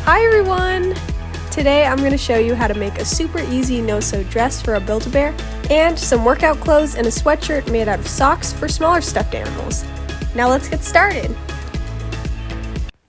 Hi everyone! Today I'm going to show you how to make a super easy no-sew dress for a Build-A-Bear and some workout clothes and a sweatshirt made out of socks for smaller stuffed animals. Now let's get started!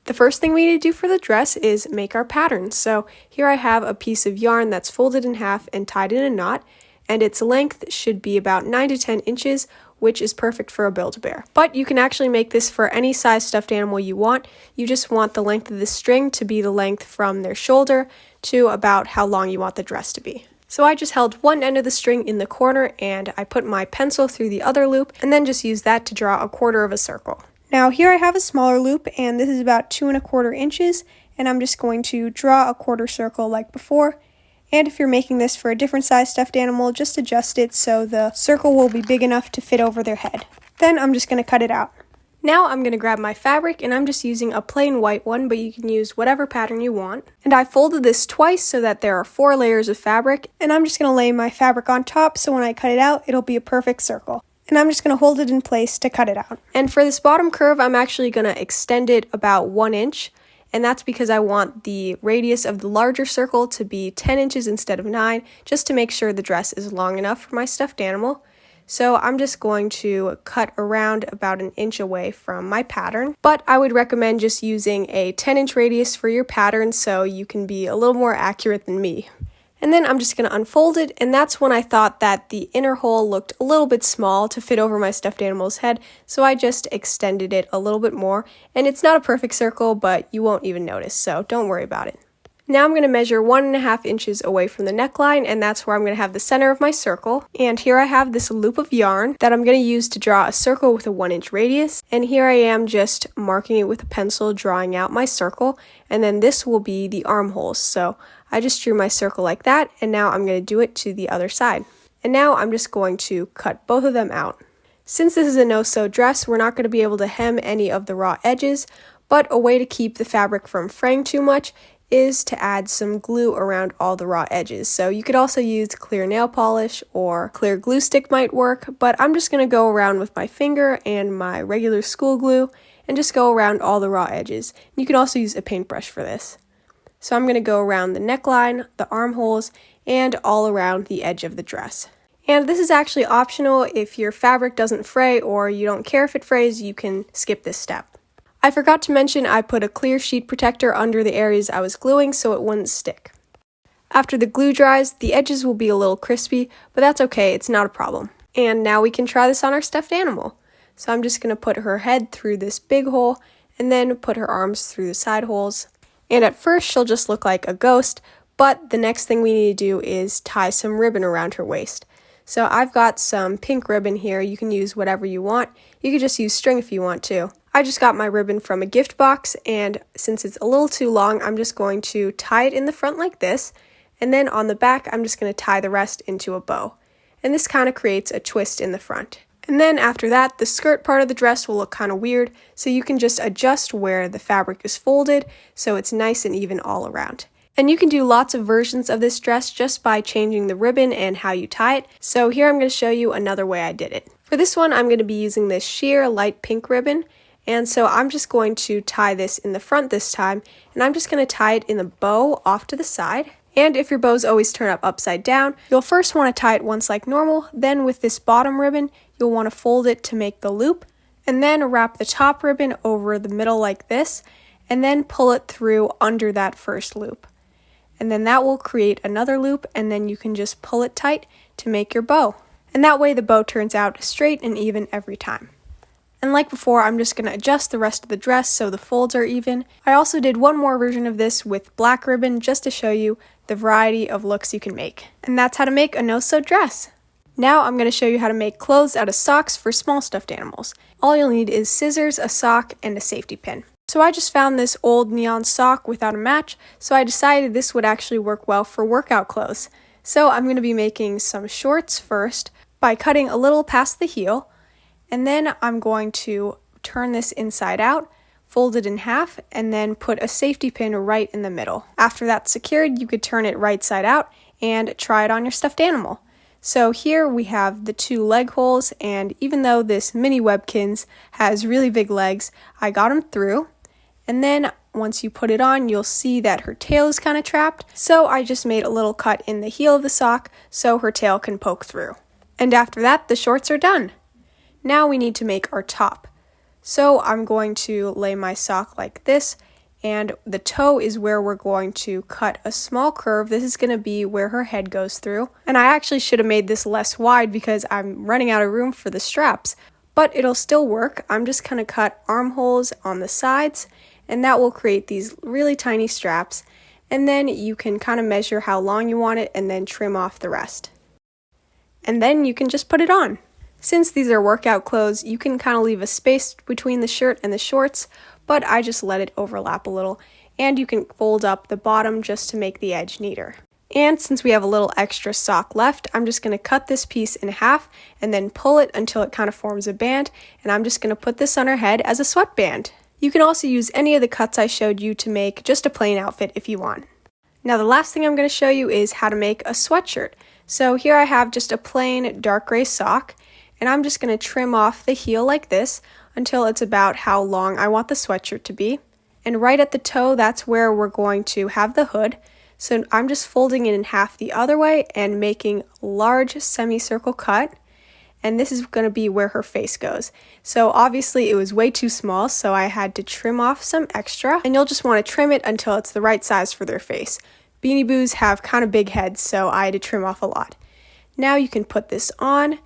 The first thing we need to do for the dress is make our pattern. So here I have a piece of yarn that's folded in half and tied in a knot, and its length should be about 9 to 10 inches, which is perfect for a Build-A-Bear. But you can actually make this for any size stuffed animal you want. You just want the length of the string to be the length from their shoulder to about how long you want the dress to be. So I just held one end of the string in the corner and I put my pencil through the other loop and then just used that to draw a quarter of a circle. Now here I have a smaller loop and this is about 2¼ inches, and I'm just going to draw a quarter circle like before. And if you're making this for a different size stuffed animal, just adjust it so the circle will be big enough to fit over their head. Then I'm just going to cut it out. Now I'm going to grab my fabric, and I'm just using a plain white one, but you can use whatever pattern you want. And I folded this twice so that there are 4 layers of fabric, and I'm just going to lay my fabric on top so when I cut it out, it'll be a perfect circle. And I'm just going to hold it in place to cut it out. And for this bottom curve, I'm actually going to extend it about 1 inch. And that's because I want the radius of the larger circle to be 10 inches instead of 9, just to make sure the dress is long enough for my stuffed animal. So I'm just going to cut around about 1 inch away from my pattern. But I would recommend just using a 10-inch radius for your pattern so you can be a little more accurate than me. And then I'm just going to unfold it, and that's when I thought that the inner hole looked a little bit small to fit over my stuffed animal's head, so I just extended it a little bit more. And it's not a perfect circle, but you won't even notice, so don't worry about it. Now I'm going to measure 1½ inches away from the neckline, and that's where I'm going to have the center of my circle. And here I have this loop of yarn that I'm going to use to draw a circle with a 1-inch radius. And here I am just marking it with a pencil, drawing out my circle, and then this will be the armholes. So I just drew my circle like that, and now I'm going to do it to the other side. And now I'm just going to cut both of them out. Since this is a no-sew dress, we're not going to be able to hem any of the raw edges, but a way to keep the fabric from fraying too much is to add some glue around all the raw edges. So you could also use clear nail polish or clear glue stick might work, but I'm just going to go around with my finger and my regular school glue and just go around all the raw edges. You can also use a paintbrush for this. So I'm going to go around the neckline, the armholes, and all around the edge of the dress. And this is actually optional. If your fabric doesn't fray or you don't care if it frays, you can skip this step. I forgot to mention I put a clear sheet protector under the areas I was gluing so it wouldn't stick. After the glue dries, the edges will be a little crispy, but that's okay, it's not a problem. And now we can try this on our stuffed animal. So I'm just going to put her head through this big hole and then put her arms through the side holes. And at first she'll just look like a ghost, but the next thing we need to do is tie some ribbon around her waist. So I've got some pink ribbon here. You can use whatever you want. You could just use string if you want to. I just got my ribbon from a gift box, and since it's a little too long, I'm just going to tie it in the front like this, and then on the back, I'm just going to tie the rest into a bow. And this kind of creates a twist in the front. And then after that, the skirt part of the dress will look kind of weird, so you can just adjust where the fabric is folded so it's nice and even all around. And you can do lots of versions of this dress just by changing the ribbon and how you tie it. So here I'm going to show you another way I did it. For this one, I'm going to be using this sheer light pink ribbon. And so I'm just going to tie this in the front this time, and I'm just going to tie it in a bow off to the side. And if your bows always turn up upside down, you'll first want to tie it once like normal, then with this bottom ribbon, you'll want to fold it to make the loop, and then wrap the top ribbon over the middle like this, and then pull it through under that first loop. And then that will create another loop, and then you can just pull it tight to make your bow. And that way the bow turns out straight and even every time. And like before, I'm just going to adjust the rest of the dress so the folds are even. I also did one more version of this with black ribbon just to show you the variety of looks you can make. And that's how to make a no-sew dress. Now I'm going to show you how to make clothes out of socks for small stuffed animals. All you'll need is scissors, a sock, and a safety pin. So I just found this old neon sock without a match, so I decided this would actually work well for workout clothes. So I'm going to be making some shorts first by cutting a little past the heel. And then I'm going to turn this inside out, fold it in half, and then put a safety pin right in the middle. After that's secured, you could turn it right side out and try it on your stuffed animal. So here we have the 2 leg holes, and even though this mini Webkinz has really big legs, I got them through. And then once you put it on, you'll see that her tail is kind of trapped. So I just made a little cut in the heel of the sock so her tail can poke through. And after that, the shorts are done. Now we need to make our top. So I'm going to lay my sock like this, and the toe is where we're going to cut a small curve. This is going to be where her head goes through. And I actually should have made this less wide because I'm running out of room for the straps, but it'll still work. I'm just going to cut armholes on the sides, and that will create these really tiny straps. And then you can kind of measure how long you want it and then trim off the rest. And then you can just put it on. Since these are workout clothes, you can kind of leave a space between the shirt and the shorts, but I just let it overlap a little, and you can fold up the bottom just to make the edge neater. And since we have a little extra sock left, I'm just going to cut this piece in half and then pull it until it kind of forms a band, and I'm just going to put this on her head as a sweatband. You can also use any of the cuts I showed you to make just a plain outfit if you want. Now the last thing I'm going to show you is how to make a sweatshirt. So here I have just a plain dark gray sock, and I'm just going to trim off the heel like this until it's about how long I want the sweatshirt to be. And right at the toe, that's where we're going to have the hood. So I'm just folding it in half the other way and making a large semicircle cut. And this is going to be where her face goes. So obviously it was way too small, so I had to trim off some extra. And you'll just want to trim it until it's the right size for their face. Beanie Boos have kind of big heads, so I had to trim off a lot. Now you can put this on,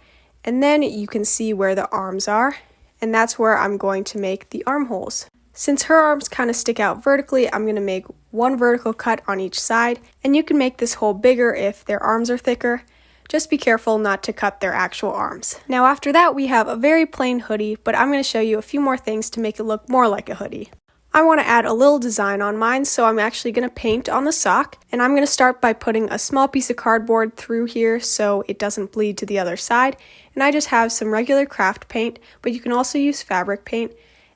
and then you can see where the arms are, and that's where I'm going to make the armholes. Since her arms kind of stick out vertically, I'm going to make one vertical cut on each side, and you can make this hole bigger if their arms are thicker. Just be careful not to cut their actual arms. Now after that, we have a very plain hoodie, but I'm going to show you a few more things to make it look more like a hoodie. I want to add a little design on mine, so I'm actually going to paint on the sock, and I'm going to start by putting a small piece of cardboard through here so it doesn't bleed to the other side. And I just have some regular craft paint, but you can also use fabric paint,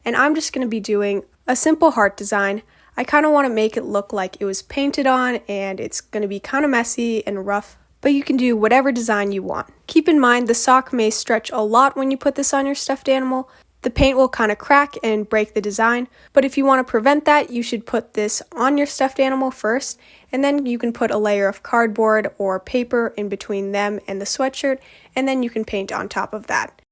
and I'm just going to be doing a simple heart design. I kind of want to make it look like it was painted on, and it's going to be kind of messy and rough, but you can do whatever design you want. Keep in mind the sock may stretch a lot when you put this on your stuffed animal. The paint will kind of crack and break the design, but if you want to prevent that, you should put this on your stuffed animal first, and then you can put a layer of cardboard or paper in between them and the sweatshirt, and then you can paint on top of that.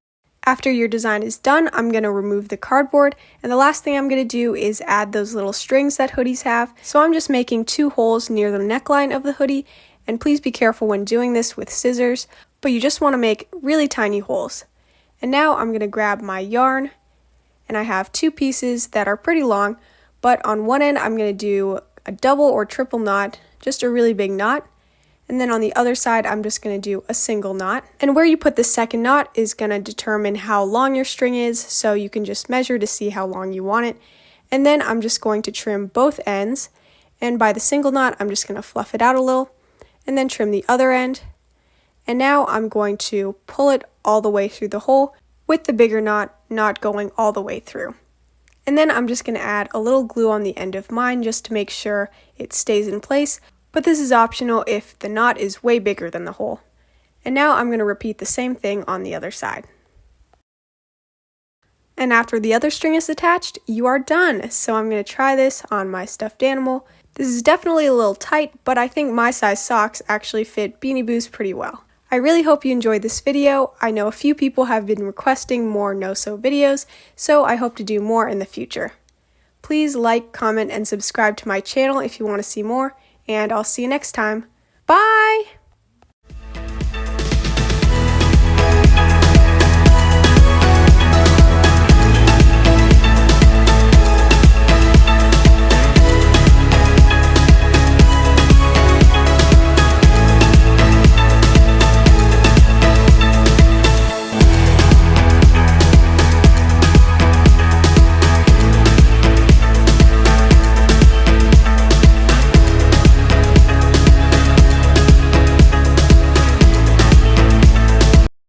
After your design is done, I'm going to remove the cardboard, and the last thing I'm going to do is add those little strings that hoodies have. So I'm just making 2 holes near the neckline of the hoodie, and please be careful when doing this with scissors, but you just want to make really tiny holes. And now I'm going to grab my yarn, and I have 2 pieces that are pretty long, but on one end I'm going to do a double or triple knot, just a really big knot, and then on the other side I'm just going to do a single knot. And where you put the second knot is going to determine how long your string is, so you can just measure to see how long you want it. And then I'm just going to trim both ends, and by the single knot I'm just going to fluff it out a little, and then trim the other end. And now I'm going to pull it all the way through the hole with the bigger knot not going all the way through. And then I'm just going to add a little glue on the end of mine just to make sure it stays in place, but this is optional if the knot is way bigger than the hole. And now I'm going to repeat the same thing on the other side. And after the other string is attached, you are done. So I'm going to try this on my stuffed animal. This is definitely a little tight, but I think my size socks actually fit Beanie Boos pretty well. I really hope you enjoyed this video. I know a few people have been requesting more no-sew videos, so I hope to do more in the future. Please like, comment, and subscribe to my channel if you want to see more, and I'll see you next time. Bye!